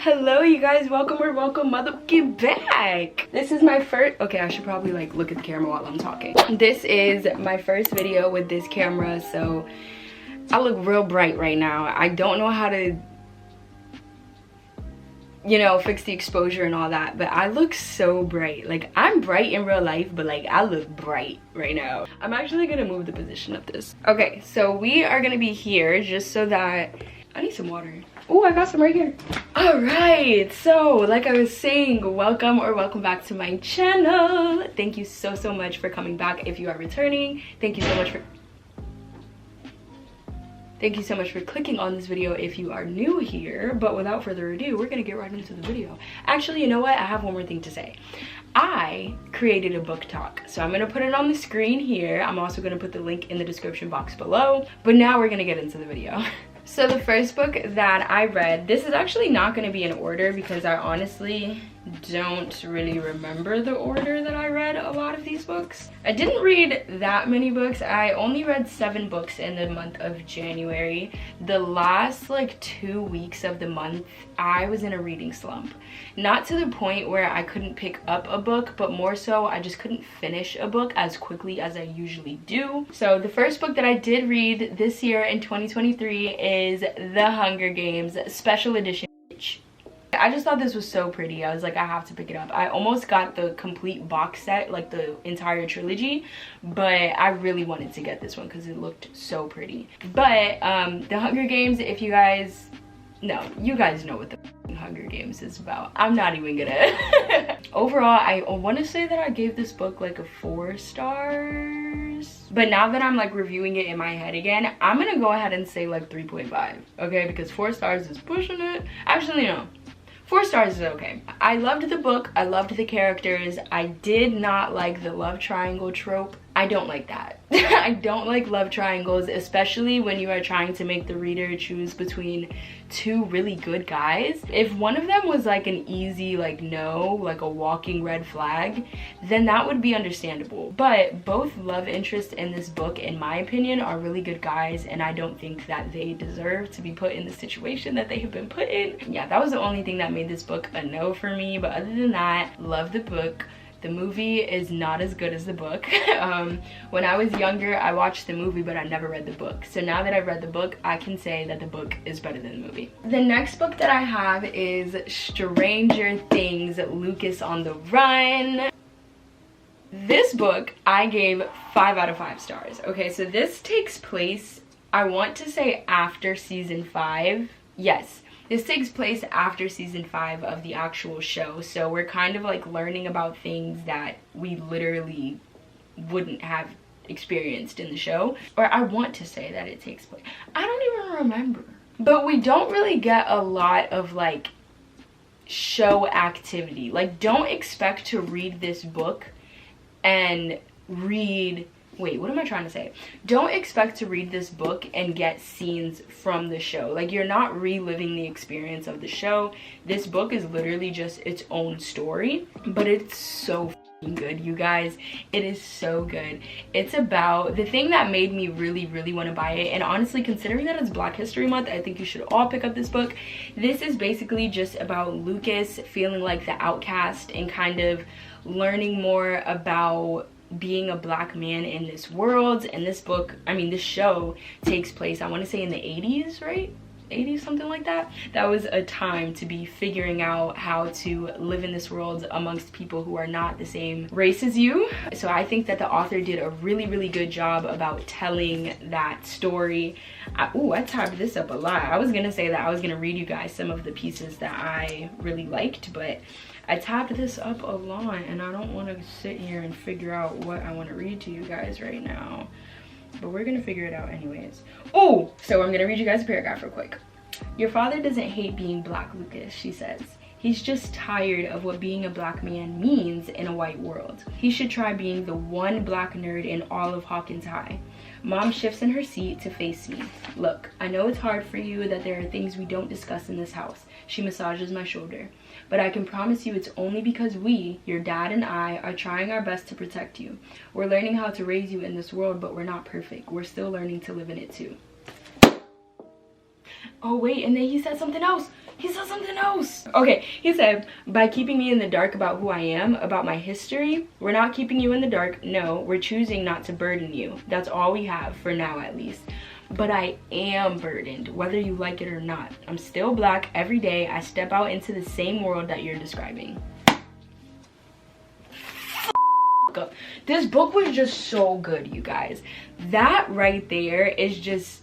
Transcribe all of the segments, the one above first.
Hello you guys, welcome motherfucking back. This is my first, okay, I should probably like look at the camera while I'm talking. This is my first video with this camera, so I look real bright right now. I don't know how to, you know, fix the exposure and all that, but I look so bright. Like, I'm bright in real life, but like I look bright right now. I'm actually gonna move the position of this. Okay, so we are gonna be here just so that I need some water. Oh, I got some right here. All right, so like I was saying, welcome back to my channel. Thank you so much for coming back. If you are returning, thank you so much for clicking on this video if you are new here. But without further ado, we're gonna get right into the video. Actually, you know what? I have one more thing to say. I created a book talk, so I'm gonna put it on the screen here. I'm also gonna put the link in the description box below. But now we're gonna get into the video. So the first book that I read, this is actually not going to be in order because I honestly don't really remember the order that I read a lot of these books. I didn't read that many books. I only read 7 books in the month of January. The last like 2 weeks of the month, I was in a reading slump. Not to the point where I couldn't pick up a book, but more so I just couldn't finish a book as quickly as I usually do. So the first book that I did read this year in 2023 is The Hunger Games Special Edition. I just thought this was so pretty. I was like, I have to pick it up. I almost got the complete box set, like the entire trilogy, but I really wanted to get this one because it looked so pretty. But The Hunger Games, if you guys know, you guys know what the Hunger Games is about. I'm not even gonna. Overall, I want to say that I gave this book like a 4 stars. But now that I'm like reviewing it in my head again, I'm gonna go ahead and say like 3.5. Okay, because 4 stars is pushing it. Actually, no. 4 stars is okay. I loved the book. I loved the characters. I did not like the love triangle trope. I don't like that. I don't like love triangles, especially when you are trying to make the reader choose between 2 really good guys. If one of them was like an easy like no, like a walking red flag, then that would be understandable. But both love interests in this book, in my opinion, are really good guys, and I don't think that they deserve to be put in the situation that they have been put in. Yeah, that was the only thing that made this book a no for me, but other than that, love the book. The movie is not as good as the book. When I was younger, I watched the movie, but I never read the book. So now that I've read the book, I can say that the book is better than the movie. The next book that I have is Stranger Things, Lucas on the Run. This book, I gave 5 out of 5 stars. Okay, so this takes place, I want to say after season 5. Yes. This takes place after season 5 of the actual show, so we're kind of like learning about things that we literally wouldn't have experienced in the show. Or I want to say that it takes place. I don't even remember. But we don't really get a lot of like show activity. Like, don't expect to read this book and read... Wait, what am I trying to say? Don't expect to read this book and get scenes from the show. Like, you're not reliving the experience of the show. This book is literally just its own story, but it's so good, you guys. It is so good. It's about the thing that made me really want to buy it, and honestly, considering that it's Black History Month, I think you should all pick up this book. This is basically just about Lucas feeling like the outcast and kind of learning more about being a Black man in this world. And this book, I mean this show, takes place, I want to say in the 80s, right? 80s, something like that. That was a time to be figuring out how to live in this world amongst people who are not the same race as you. So I think that the author did a really good job about telling that story. I typed this up a lot. I was gonna say that I was gonna read you guys some of the pieces that I really liked, but I tabbed this up a lot and I don't want to sit here and figure out what I want to read to you guys right now. But we're gonna figure it out anyways. Oh, so I'm gonna read you guys a paragraph real quick. Your father doesn't hate being Black, Lucas, she says. He's just tired of what being a Black man means in a white world. He should try being the one Black nerd in all of Hawkins High. Mom shifts in her seat to face me. Look, I know it's hard for you that there are things we don't discuss in this house. She massages my shoulder. But I can promise you it's only because we, your dad and I, are trying our best to protect you. We're learning how to raise you in this world, but we're not perfect. We're still learning to live in it too. Oh wait, and then he said something else. He said something else. Okay, he said, by keeping me in the dark about who I am, about my history, we're not keeping you in the dark. No, we're choosing not to burden you. That's all we have, for now at least. But I am burdened, whether you like it or not. I'm still black. Every day I step out into the same world that you're describing. This book was just so good, you guys. That right there is just,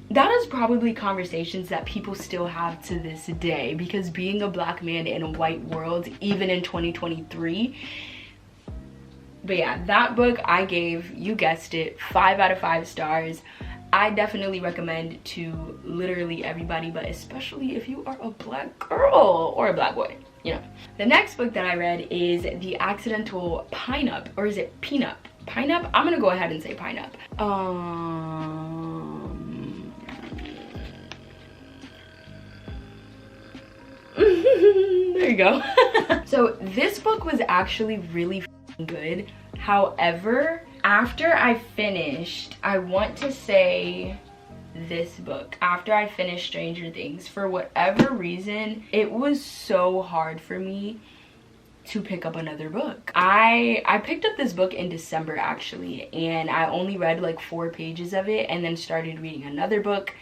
that is probably conversations that people still have to this day, because being a black man in a white world, even in 2023. But yeah, that book I gave, you guessed it, 5 out of 5 stars. I definitely recommend to literally everybody, but especially if you are a black girl or a black boy, you know. The next book that I read is The Accidental Pinup, or is it Pinup? Pinup? I'm gonna go ahead and say Pinup. There you go. So this book was actually really good. However, after I finished, I want to say this book, after I finished Stranger Things, for whatever reason, it was so hard for me to pick up another book. I picked up this book in December actually, and I only read like 4 pages of it and then started reading another book.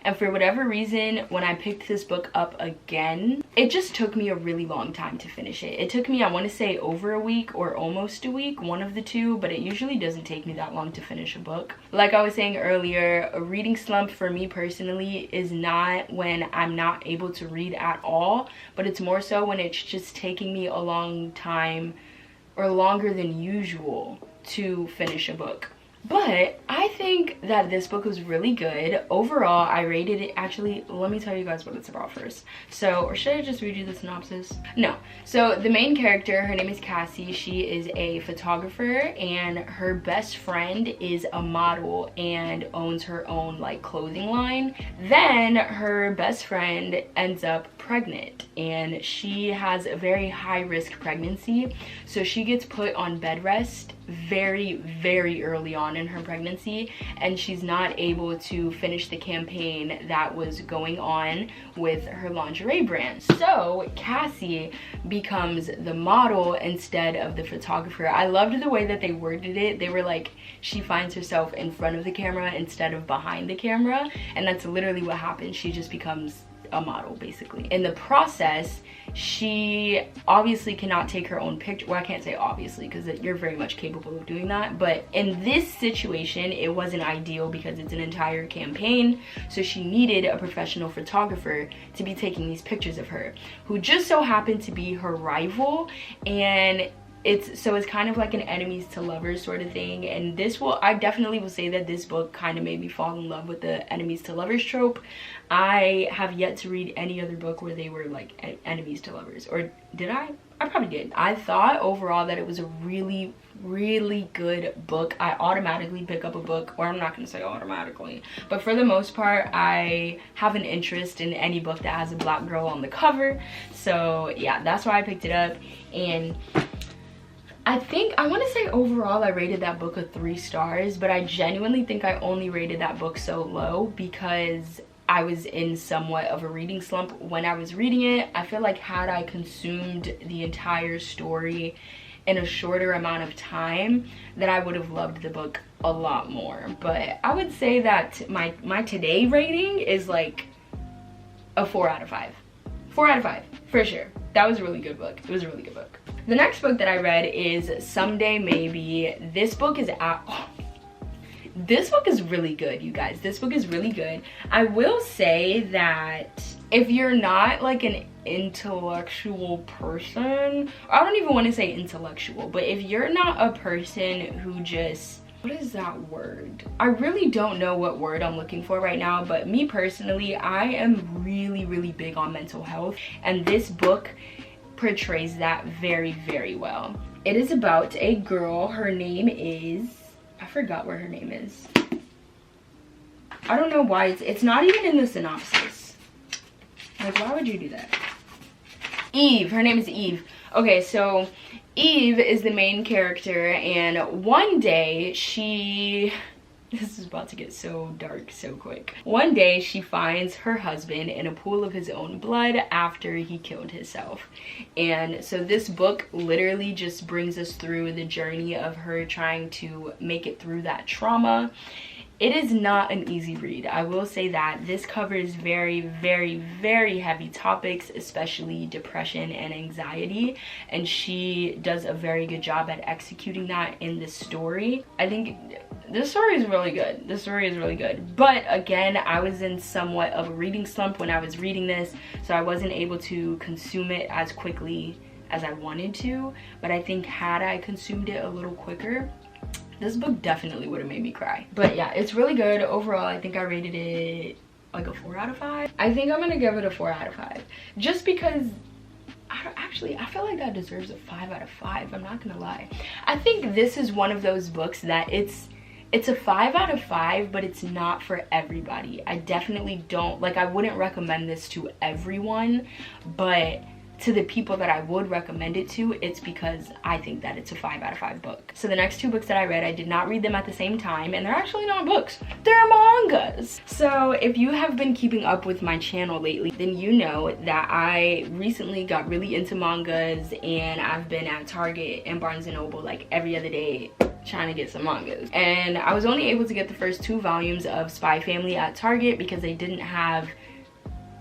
And for whatever reason, when I picked this book up again, it just took me a really long time to finish it. It took me, I want to say, over a week or almost a week, one of the two, but it usually doesn't take me that long to finish a book. Like I was saying earlier, a reading slump for me personally is not when I'm not able to read at all, but it's more so when it's just taking me a long time or longer than usual to finish a book. But I think that this book was really good. Overall, I rated it, actually, let me tell you guys what it's about first. So, or should I just read you the synopsis? No. So the main character, her name is Cassie. She is a photographer, and her best friend is a model and owns her own like clothing line. Then her best friend ends up pregnant, and she has a very high risk pregnancy. So she gets put on bed rest very early on in her pregnancy, and she's not able to finish the campaign that was going on with her lingerie brand. So Cassie becomes the model instead of the photographer. I loved the way that they worded it. They were like, she finds herself in front of the camera instead of behind the camera, and that's literally what happens. She just becomes a model basically. In the process, she obviously cannot take her own picture. Well, I can't say obviously because you're very much capable of doing that, but in this situation it wasn't ideal because it's an entire campaign. So she needed a professional photographer to be taking these pictures of her, who just so happened to be her rival. And it's kind of like an enemies to lovers sort of thing. And I definitely will say that this book kind of made me fall in love with the enemies to lovers trope. I have yet to read any other book where they were like enemies to lovers. Or did I? I probably did. I thought overall that it was a really good book. I automatically pick up a book, or I'm not gonna say automatically, but for the most part I have an interest in any book that has a black girl on the cover. So yeah, that's why I picked it up. And I think, I want to say overall I rated that book a 3 stars, but I genuinely think I only rated that book so low because I was in somewhat of a reading slump when I was reading it. I feel like had I consumed the entire story in a shorter amount of time, then I would have loved the book a lot more. But I would say that my today rating is like a 4 out of 5. 4 out of 5, for sure. That was a really good book. It was a really good book. The next book that I read is Someday Maybe. This book is this book is really good, you guys. This book is really good. I will say that if you're not like an intellectual person, I don't even want to say intellectual, but if you're not a person who just, what is that word? I really don't know what word I'm looking for right now, but me personally, I am really big on mental health, and this book portrays that very well. It is about a girl. Her name is, I forgot what her name is. I don't know why it's not even in the synopsis. Like, why would you do that? Eve. Her name is Eve. Okay, so Eve is the main character, and one day she This is about to get so dark so quick. One day she finds her husband in a pool of his own blood after he killed himself. And so this book literally just brings us through the journey of her trying to make it through that trauma. It is not an easy read. I will say that. This covers very, very, very heavy topics, especially depression and anxiety. And she does a very good job at executing that in this story. I think this story is really good. This story is really good. But again, I was in somewhat of a reading slump when I was reading this, so I wasn't able to consume it as quickly as I wanted to. But I think had I consumed it a little quicker, this book definitely would have made me cry. But yeah, it's really good. Overall, I think I rated it like a 4 out of 5. I think I'm gonna give it a 4 out of 5. Just because, I feel like that deserves a 5 out of 5. I'm not gonna lie. I think this is one of those books that it's a 5 out of 5, but it's not for everybody. I definitely don't, like, I wouldn't recommend this to everyone, but to the people that I would recommend it to, it's because I think that it's a 5 out of 5 book. So the next 2 books that I read, I did not read them at the same time, and they're actually not books, they're mangas. So if you have been keeping up with my channel lately, then you know that I recently got really into mangas, and I've been at Target and Barnes & Noble like every other day trying to get some mangas. And I was only able to get the first 2 volumes of Spy Family at Target because they didn't have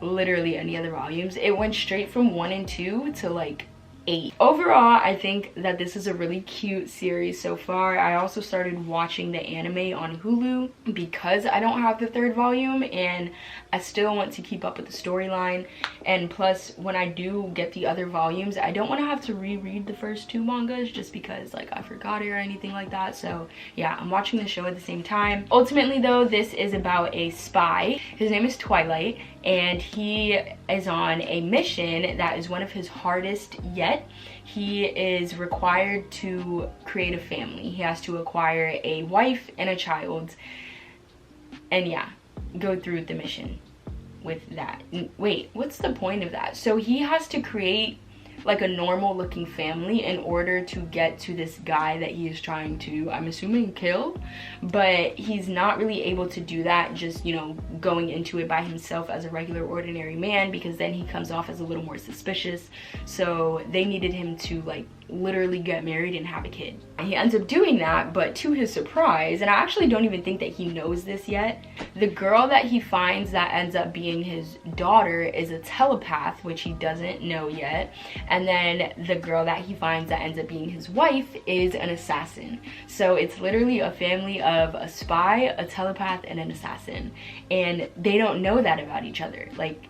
literally any other volumes. It went straight from 1 and 2 to like 8. Overall, I think that this is a really cute series so far. I also started watching the anime on Hulu because I don't have the 3rd volume, and I still want to keep up with the storyline. And plus, when I do get the other volumes, I don't want to have to reread the first 2 mangas just because like I forgot it or anything like that. So yeah, I'm watching the show at the same time. Ultimately though, this is about a spy. His name is Twilight, and he is on a mission that is one of his hardest yet. He is required to create a family. He has to acquire a wife and a child, and yeah, go through the mission with that. Wait, what's the point of that? So he has to create like a normal looking family in order to get to this guy that he is trying to, I'm assuming, kill. But he's not really able to do that just, you know, going into it by himself as a regular ordinary man, because then he comes off as a little more suspicious. So they needed him to like literally get married and have a kid. And he ends up doing that, but to his surprise, and I actually don't even think that he knows this yet, the girl that he finds that ends up being his daughter is a telepath, which he doesn't know yet. And then the girl that he finds that ends up being his wife is an assassin. So it's literally a family of a spy, a telepath, and an assassin. And they don't know that about each other. Like,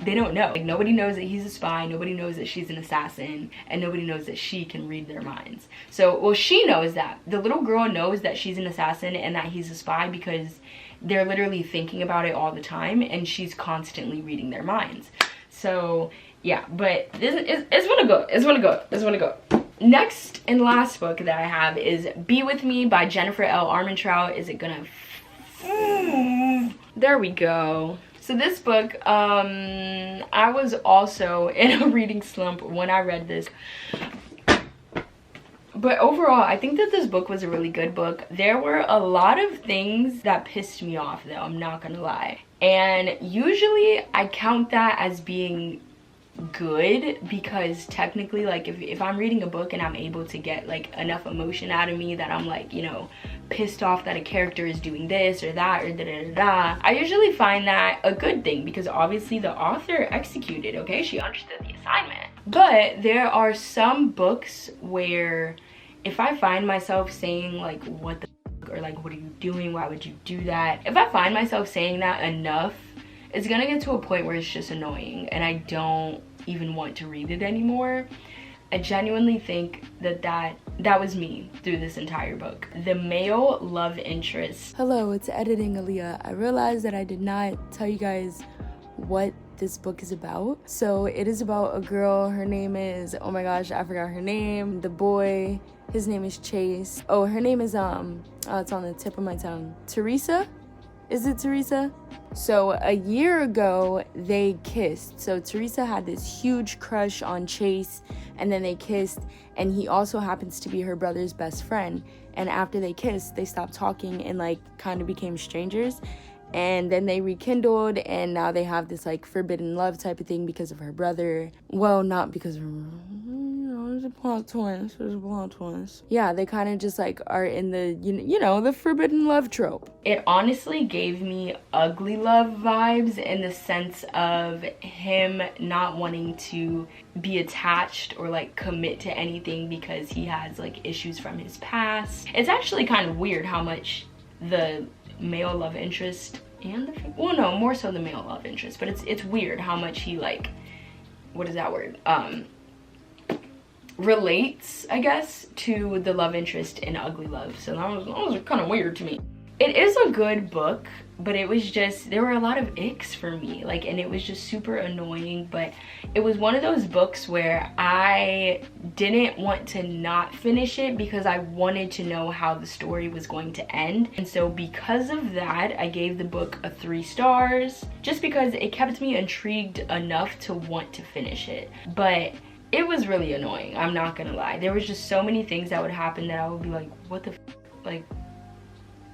they don't know. Like, nobody knows that he's a spy, nobody knows that she's an assassin, and nobody knows that she can read their minds. So, well, she knows that. The little girl knows that she's an assassin and that he's a spy because they're literally thinking about it all the time, and she's constantly reading their minds. So, yeah, but it's wanna go. It's wanna go. It's wanna go. Next and last book that I have is Be With Me by Jennifer L. Armentrout. Is it gonna... There we go. So this book, I was also in a reading slump when I read this. But overall, I think that this book was a really good book. There were a lot of things that pissed me off though, I'm not gonna lie. And usually I count that as being good, because technically, like, if I'm reading a book and I'm able to get like enough emotion out of me that I'm like, you know, pissed off that a character is doing this or that or da-da-da-da, I usually find that a good thing, because obviously the author executed, okay? She understood the assignment. But there are some books where if I find myself saying like, what the f***, or like, what are you doing? Why would you do that? If I find myself saying that enough, it's gonna get to a point where it's just annoying and I don't even want to read it anymore. I genuinely think that was me through this entire book. The male love interest. Hello, it's editing Aaliyah. I realized that I did not tell you guys what this book is about. So it is about a girl. Her name is, oh my gosh, I forgot her name. The boy, his name is Chase. Oh, her name is, oh, it's on the tip of my tongue. Teresa? Is it Teresa? So a year ago, they kissed. So Teresa had this huge crush on Chase, and then they kissed, and he also happens to be her brother's best friend. and after they kissed, they stopped talking and like kind of became strangers. And then they rekindled, and now they have this like forbidden love type of thing because of her brother. Well, not because of her, there's a plot twist. Yeah, they kind of just like are in the, you know, the forbidden love trope. It honestly gave me ugly love vibes, in the sense of him not wanting to be attached or like commit to anything because he has like issues from his past. It's actually kind of weird how much the male love interest and the, well, no, more so the male love interest, but it's weird how much he like, what is that word, relates, I guess, to the love interest in Ugly Love. So that was kind of weird to me. It is a good book, but it was just, there were a lot of icks for me, like, and it was just super annoying. But it was one of those books where I didn't want to not finish it because I wanted to know how the story was going to end. And so because of that, I gave the book a 3 stars, just because it kept me intrigued enough to want to finish it. But it was really annoying, I'm not gonna lie. There was just so many things that would happen that I would be like, what the f, like.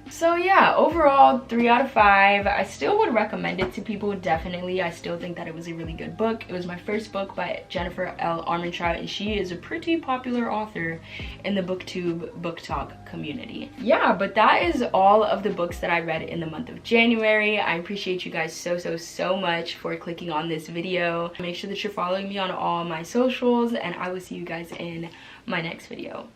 So yeah, overall 3 out of 5. I still would recommend it to people, definitely. I still think that it was a really good book. It was my first book by Jennifer L. Armentrout, and she is a pretty popular author in the booktube book talk community. Yeah, but that is all of the books that I read in the month of January. I appreciate you guys so much for clicking on this video. Make sure that you're following me on all my socials, and I will see you guys in my next video.